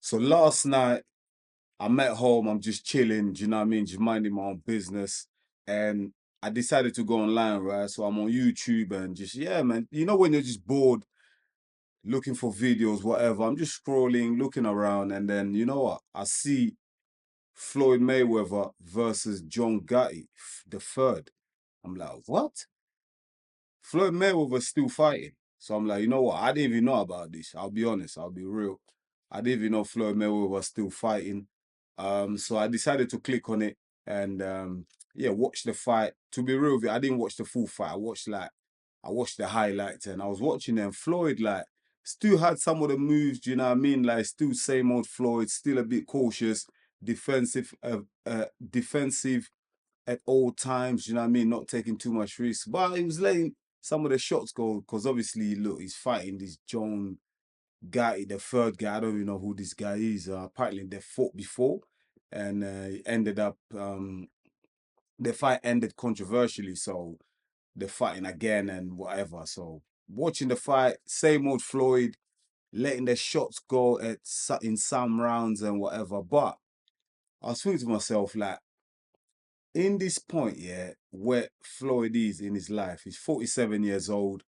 So last night, I'm at home, I'm just chilling, do you know what I mean? Just minding my own business. And I decided to go online, right? So I'm on YouTube and just, yeah, man. You know when you're just bored, looking for videos, whatever. I'm just scrolling, looking around, and then you know what? I see Floyd Mayweather versus John Gotti the third. I'm like, what? Floyd Mayweather's still fighting. So I'm like, you know what? I didn't even know about this. I'll be honest. I'll be real. I didn't even know Floyd Mayweather was still fighting. So I decided to click on it and yeah, watch the fight. To be real with you, I didn't watch the full fight. I watched the highlights and I was watching them. Floyd like still had some of the moves. Do you know what I mean? Like still same old Floyd, still a bit cautious, defensive, defensive at all times, you know what I mean? Not taking too much risk. But he was letting some of the shots go because obviously, look, he's fighting this John Gotti, the third guy. I don't even know who this guy is. Apparently, they fought before and ended up, the fight ended controversially. So they're fighting again and whatever. So watching the fight, same old Floyd, letting the shots go in some rounds and whatever. But I was thinking to myself, like, in this point, yeah, where Floyd is in his life, he's 47 years old.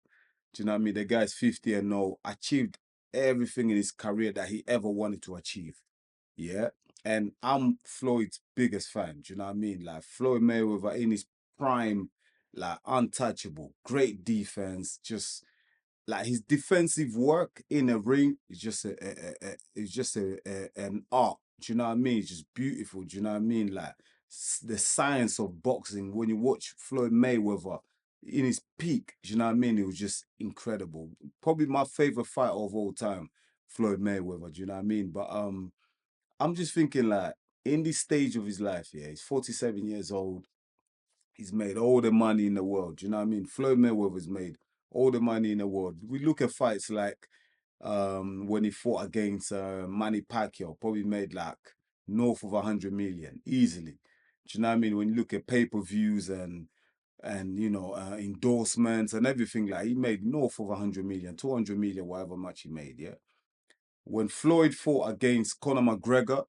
Do you know what I mean? The guy's 50 and no, achieved everything in his career that he ever wanted to achieve. Yeah. And I'm Floyd's biggest fan. Do you know what I mean? Like Floyd Mayweather in his prime, like untouchable, great defense, just like his defensive work in a ring is just an art. Do you know what I mean? It's just beautiful. Do you know what I mean? Like the science of boxing. When you watch Floyd Mayweather in his peak, do you know what I mean? It was just incredible. Probably my favorite fighter of all time, Floyd Mayweather. Do you know what I mean? But I'm just thinking like in this stage of his life, yeah, he's 47 years old. He's made all the money in the world. Do you know what I mean? Floyd Mayweather's made all the money in the world. We look at fights like when he fought against Manny Pacquiao, probably made like north of 100 million easily. Do you know what I mean? When you look at pay-per-views and you know endorsements and everything, like he made north of 100 million, 200 million, whatever much he made. Yeah. When Floyd fought against Conor McGregor,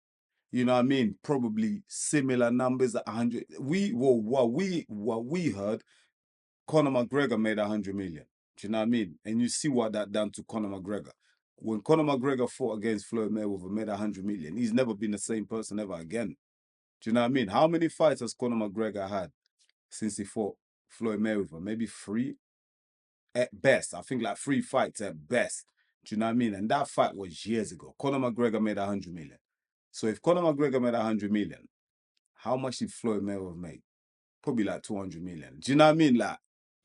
you know what I mean? Probably similar numbers at 100. What we heard, Conor McGregor made 100 million. Do you know what I mean? And you see what that done to Conor McGregor. When Conor McGregor fought against Floyd Mayweather, made 100 million. He's never been the same person ever again. Do you know what I mean? How many fights has Conor McGregor had since he fought Floyd Mayweather? Maybe three at best. I think like 3 fights at best. Do you know what I mean? And that fight was years ago. Conor McGregor made 100 million. So if Conor McGregor made 100 million, how much did Floyd Mayweather make? Probably like 200 million. Do you know what I mean? Like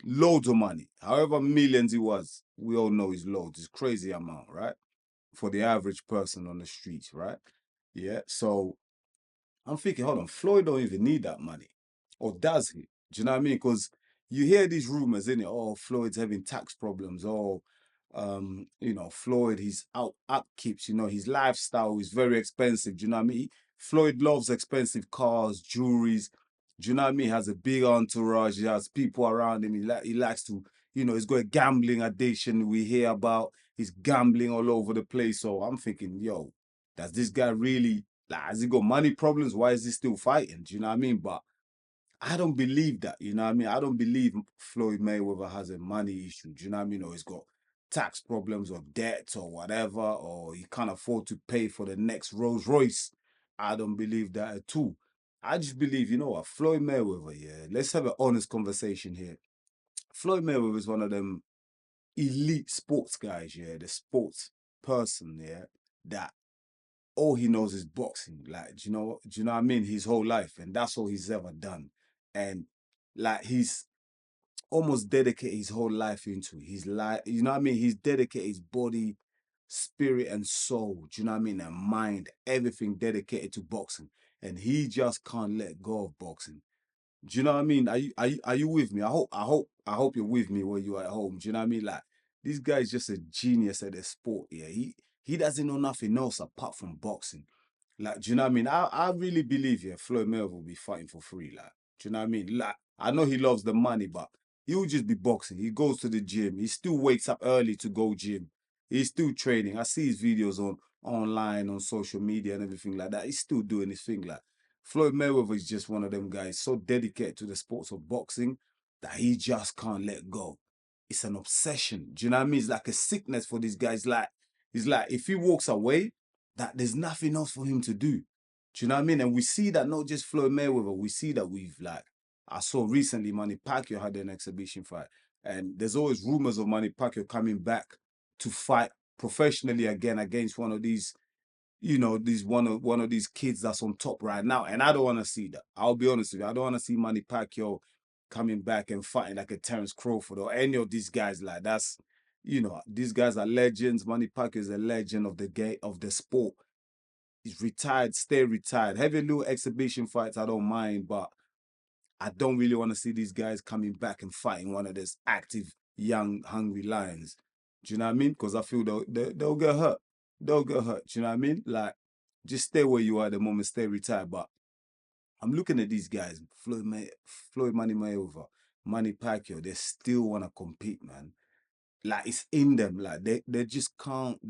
loads of money. However millions it was, we all know it's loads. It's crazy amount, right? For the average person on the streets, right? Yeah. So I'm thinking, hold on, Floyd don't even need that money. Or does he? Do you know what I mean? Because you hear these rumors, innit? Oh, Floyd's having tax problems. Oh, you know, Floyd, he's out upkeeps, you know, his lifestyle is very expensive. Do you know what I mean? Floyd loves expensive cars, jewelries. Do you know what I mean? He has a big entourage. He has people around him. He likes to, you know, he's got a gambling addiction we hear about. He's gambling all over the place. So I'm thinking, yo, does this guy really, like, has he got money problems? Why is he still fighting? Do you know what I mean? But I don't believe that. You know what I mean? I don't believe Floyd Mayweather has a money issue. Do you know what I mean? Or he's got tax problems or debt or whatever, or he can't afford to pay for the next Rolls Royce. I don't believe that at all. I just believe, you know what, Floyd Mayweather, yeah, let's have an honest conversation here. Floyd Mayweather is one of them elite sports guys, yeah, the sports person, yeah, that all he knows is boxing. Like, do you know what I mean? His whole life, and that's all he's ever done. And like he's almost dedicated his whole life into his life. You know what I mean? He's dedicated his body, spirit, and soul. Do you know what I mean? And mind, everything dedicated to boxing. And he just can't let go of boxing. Do you know what I mean? Are you with me? I hope you're with me when you're at home. Do you know what I mean? Like this guy is just a genius at the sport. Yeah, he doesn't know nothing else apart from boxing. Like, do you know what I mean? I really believe, yeah, Floyd Mayweather will be fighting for free. Like, do you know what I mean? Like, I know he loves the money, but he will just be boxing. He goes to the gym. He still wakes up early to go gym. He's still training. I see his videos online on social media and everything like that. He's still doing his thing. Like Floyd Mayweather is just one of them guys so dedicated to the sports of boxing that he just can't let go. It's an obsession. Do you know what I mean? It's like a sickness for these guys. Like it's like if he walks away, that there's nothing else for him to do. Do you know what I mean? And we see that not just Floyd Mayweather, we see that we've like I saw recently Manny Pacquiao had an exhibition fight. And there's always rumors of Manny Pacquiao coming back to fight professionally again against one of these, these one of these kids that's on top right now. And I don't want to see that. I'll be honest with you. I don't want to see Manny Pacquiao coming back and fighting like a Terence Crawford or any of these guys. Like that's, these guys are legends. Manny Pacquiao is a legend of the game of the sport. He's retired, stay retired. Having little exhibition fights, I don't mind, but I don't really want to see these guys coming back and fighting one of these active, young, hungry lions. Do you know what I mean? Because I feel they'll get hurt. They'll get hurt. Do you know what I mean? Like, just stay where you are at the moment, stay retired. But I'm looking at these guys, Floyd Money Mayweather, Manny Pacquiao, they still want to compete, man. Like it's in them. Like they just can't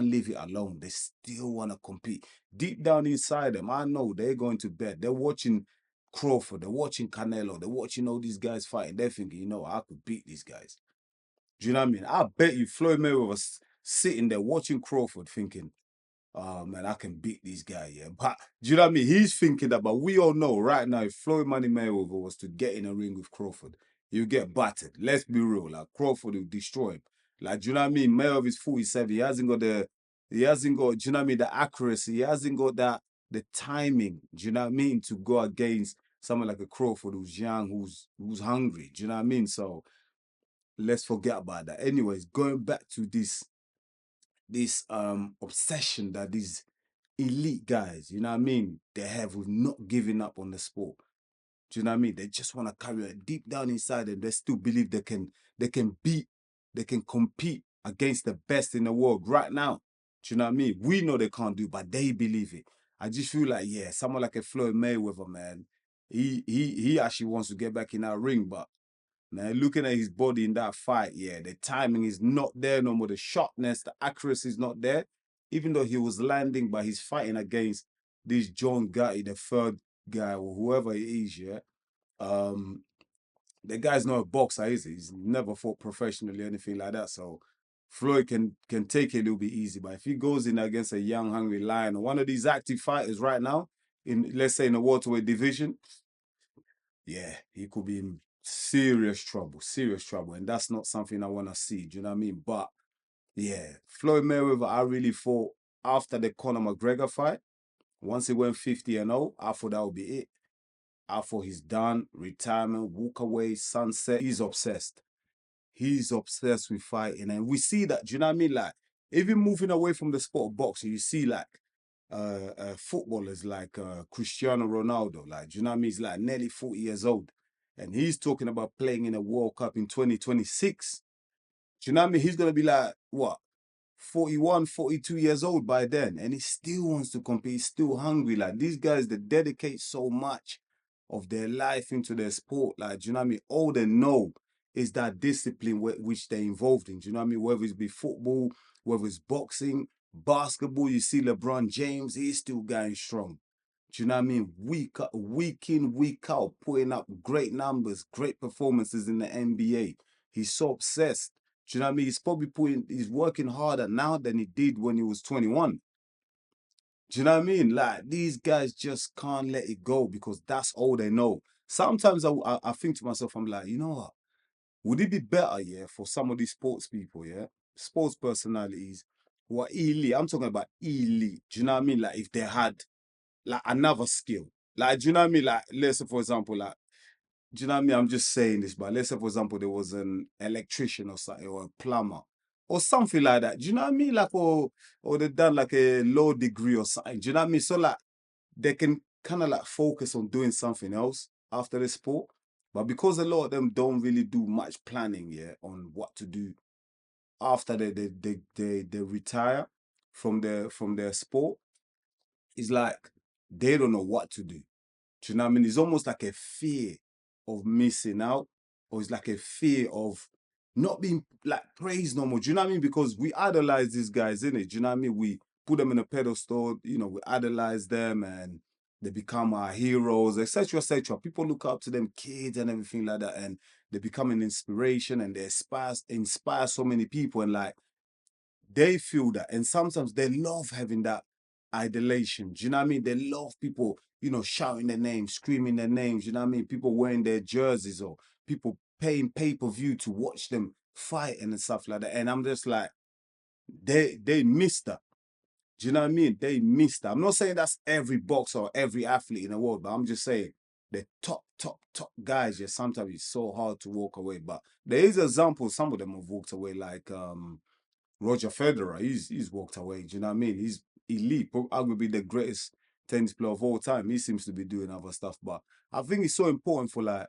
leave it alone. They still want to compete. Deep down inside them, I know they're going to bed. They're watching Crawford, they're watching Canelo, they're watching all these guys fighting. They're thinking, I could beat these guys. Do you know what I mean? I bet you Floyd Mayweather was sitting there watching Crawford thinking, oh man, I can beat these guys, yeah. But do you know what I mean? He's thinking that, but we all know right now, if Floyd Money Mayweather was to get in a ring with Crawford, he'll get battered. Let's be real. Like Crawford will destroy him. Like, do you know what I mean? Mayweather is 47. He hasn't got do you know what I mean, the accuracy. He hasn't got the timing, do you know what I mean, to go against someone like a Crawford who's young, who's hungry. Do you know what I mean? So let's forget about that. Anyways, going back to this obsession that these elite guys, you know what I mean, they have with not giving up on the sport. Do you know what I mean? They just want to carry it deep down inside them. They still believe they can beat, they can compete against the best in the world right now. Do you know what I mean? We know they can't do, but they believe it. I just feel like, yeah, someone like a Floyd Mayweather, man, he actually wants to get back in that ring, but man, looking at his body in that fight, yeah, the timing is not there no more. The sharpness, the accuracy is not there. Even though he was landing, but he's fighting against this John Gotti, the third guy, or whoever he is, yeah. Um, the guy's not a boxer, is he? He's never fought professionally, anything like that. So Floyd can take it a little bit easy. But if he goes in against a young, hungry lion, or one of these active fighters right now, in let's say in the welterweight division, yeah, he could be in serious trouble. And that's not something I want to see. Do you know what I mean? But yeah, Floyd Mayweather, I really thought after the Conor McGregor fight, once he went 50-0, I thought that would be it. I thought he's done, retirement, walk away, sunset. He's obsessed. He's obsessed with fighting. And we see that, do you know what I mean? Like, even moving away from the sport of boxing, you see like footballers like Cristiano Ronaldo, like, do you know what I mean? He's like nearly 40 years old. And he's talking about playing in a World Cup in 2026. Do you know what I mean? He's going to be like, what? 41, 42 years old by then, and he still wants to compete. He's still hungry. Like these guys, they dedicate so much of their life into their sport. Like, do you know what I mean? All they know is that discipline which they're involved in. Do you know what I mean? Whether it's be football, whether it's boxing, basketball, you see LeBron James, he's still going strong. Do you know what I mean? Week in, week out, putting up great numbers, great performances in the NBA. He's so obsessed. Do you know what I mean? He's working harder now than he did when he was 21. Do you know what I mean? Like, these guys just can't let it go because that's all they know. Sometimes I think to myself, I'm like, you know what? Would it be better, yeah, for some of these sports people, yeah, sports personalities who are elite? I'm talking about elite. Do you know what I mean? Like, if they had like another skill, like, do you know what I mean? Like, let's say, for example, like, do you know what I mean? I'm just saying this, but let's say, for example, there was an electrician or something, or a plumber, or something like that. Do you know what I mean? Like, or they done like a low degree or something. Do you know what I mean? So like, they can kind of like focus on doing something else after the sport. But because a lot of them don't really do much planning, yeah, on what to do after they retire from their sport, it's like they don't know what to do. Do you know what I mean? It's almost like a fear of missing out, or it's like a fear of not being like praised no more. Do you know what I mean? Because we idolize these guys, innit? Do you know what I mean? put them in a pedestal, you know, we idolize them and they become our heroes, etc., etc. People look up to them, kids and everything like that, and they become an inspiration and they inspire so many people, and like they feel that, and sometimes they love having that idolation. Do you know what I mean? They love people, you know, shouting their names, screaming their names. You know what I mean? People wearing their jerseys or people paying pay-per-view to watch them fight and stuff like that. And I'm just like, they miss that. Do you know what I mean? They miss that. I'm not saying that's every boxer or every athlete in the world, but I'm just saying the top guys. Yeah, sometimes it's so hard to walk away. But there is examples. Some of them have walked away, like Roger Federer. He's walked away. Do you know what I mean? He's elite, arguably the greatest tennis player of all time. He seems to be doing other stuff, but I think it's so important for like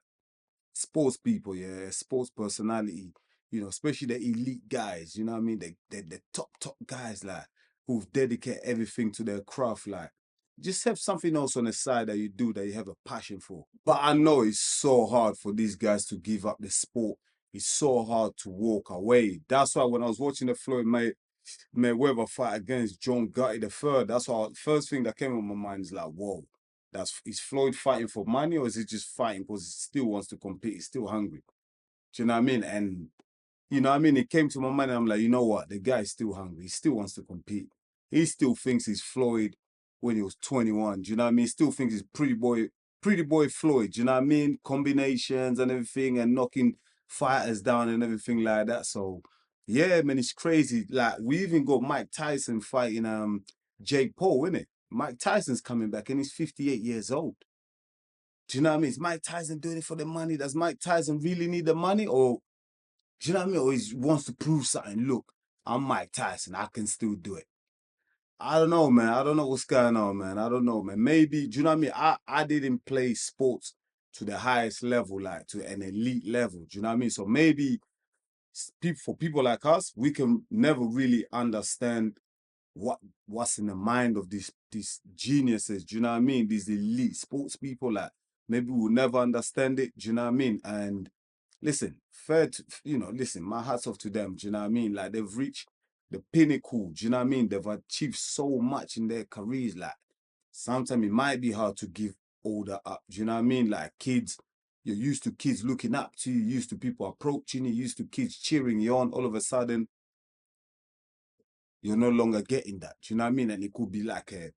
sports people, yeah, sports personality, you know, especially the elite guys, you know what I mean? The top guys, like, who've dedicated everything to their craft, like, just have something else on the side that you do that you have a passion for. But I know it's so hard for these guys to give up the sport. It's so hard to walk away. That's why when I was watching the Floyd Mayweather fight against John Gotti III, that's why first thing that came in my mind is like, whoa, is Floyd fighting for money, or is he just fighting because he still wants to compete? He's still hungry. Do you know what I mean? And you know what I mean? It came to my mind and I'm like, you know what? The guy is still hungry. He still wants to compete. He still thinks he's Floyd when he was 21. Do you know what I mean? He still thinks he's pretty boy Floyd. Do you know what I mean? Combinations and everything and knocking fighters down and everything like that. So yeah, man, it's crazy. Like we even got Mike Tyson fighting Jake Paul, innit? Mike Tyson's coming back and he's 58 years old. Do you know what I mean? Is Mike Tyson doing it for the money? Does Mike Tyson really need the money? Or do you know what I mean? Or he wants to prove something. Look, I'm Mike Tyson. I can still do it. I don't know, man. I don't know what's going on, man. I don't know, man. Maybe, do you know what I mean? I didn't play sports to the highest level, like to an elite level. Do you know what I mean? So maybe for people like us, we can never really understand what's in the mind of these geniuses. Do you know what I mean? These elite sports people, like maybe we'll never understand it. Do you know what I mean? And listen, listen, my hats off to them. Do you know what I mean? Like they've reached the pinnacle. Do you know what I mean? They've achieved so much in their careers. Like sometimes it might be hard to give all that up. Do you know what I mean? Like kids, you're used to kids looking up to you, used to people approaching you, used to kids cheering you on. All of a sudden, you're no longer getting that. Do you know what I mean? And it could be like a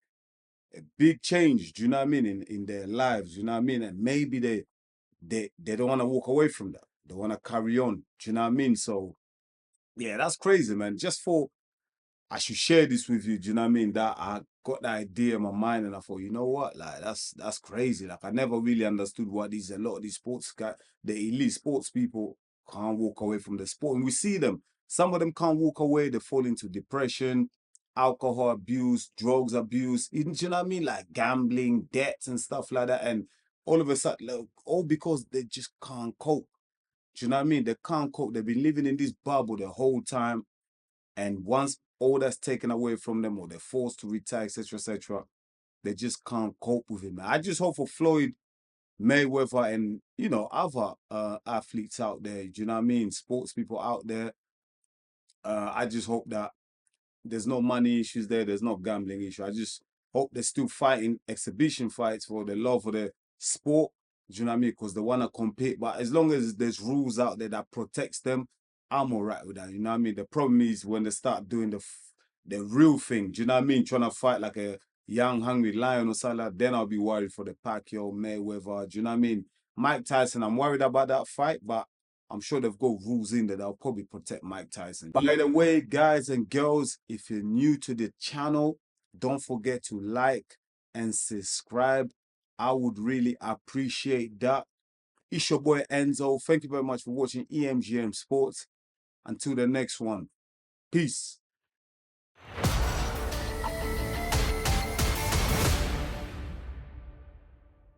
big change, do you know what I mean, in their lives, you know what I mean? And maybe they don't want to walk away from that. They want to carry on. Do you know what I mean? So yeah, that's crazy, man. Just for I should share this with you, do you know what I mean? That I got that idea in my mind and I thought, you know what? Like that's crazy. Like I never really understood what a lot of these sports guys, the elite sports people can't walk away from the sport. And we see them. Some of them can't walk away, they fall into depression, alcohol abuse, drugs abuse, even, do you know what I mean? Like gambling, debts and stuff like that. And all of a sudden, like, all because they just can't cope. Do you know what I mean? They can't cope. They've been living in this bubble the whole time. And once all that's taken away from them or they're forced to retire, etc., they just can't cope with it, man. I just hope for Floyd Mayweather and, you know, other athletes out there, do you know what I mean? Sports people out there. I just hope that there's no money issues there. There's no gambling issue. I just hope they're still fighting exhibition fights for the love of the sport. Do you know what I mean? Because they want to compete. But as long as there's rules out there that protects them, I'm all right with that. You know what I mean? The problem is when they start doing the real thing. Do you know what I mean? Trying to fight like a young, hungry lion or something like that, then I'll be worried for the Pacquiao, Mayweather. Do you know what I mean? Mike Tyson, I'm worried about that fight, but I'm sure they've got rules in there that'll probably protect Mike Tyson. By the way, guys and girls, if you're new to the channel, don't forget to like and subscribe. I would really appreciate that. It's your boy Enzo. Thank you very much for watching EMGM Sports. Until the next one, peace.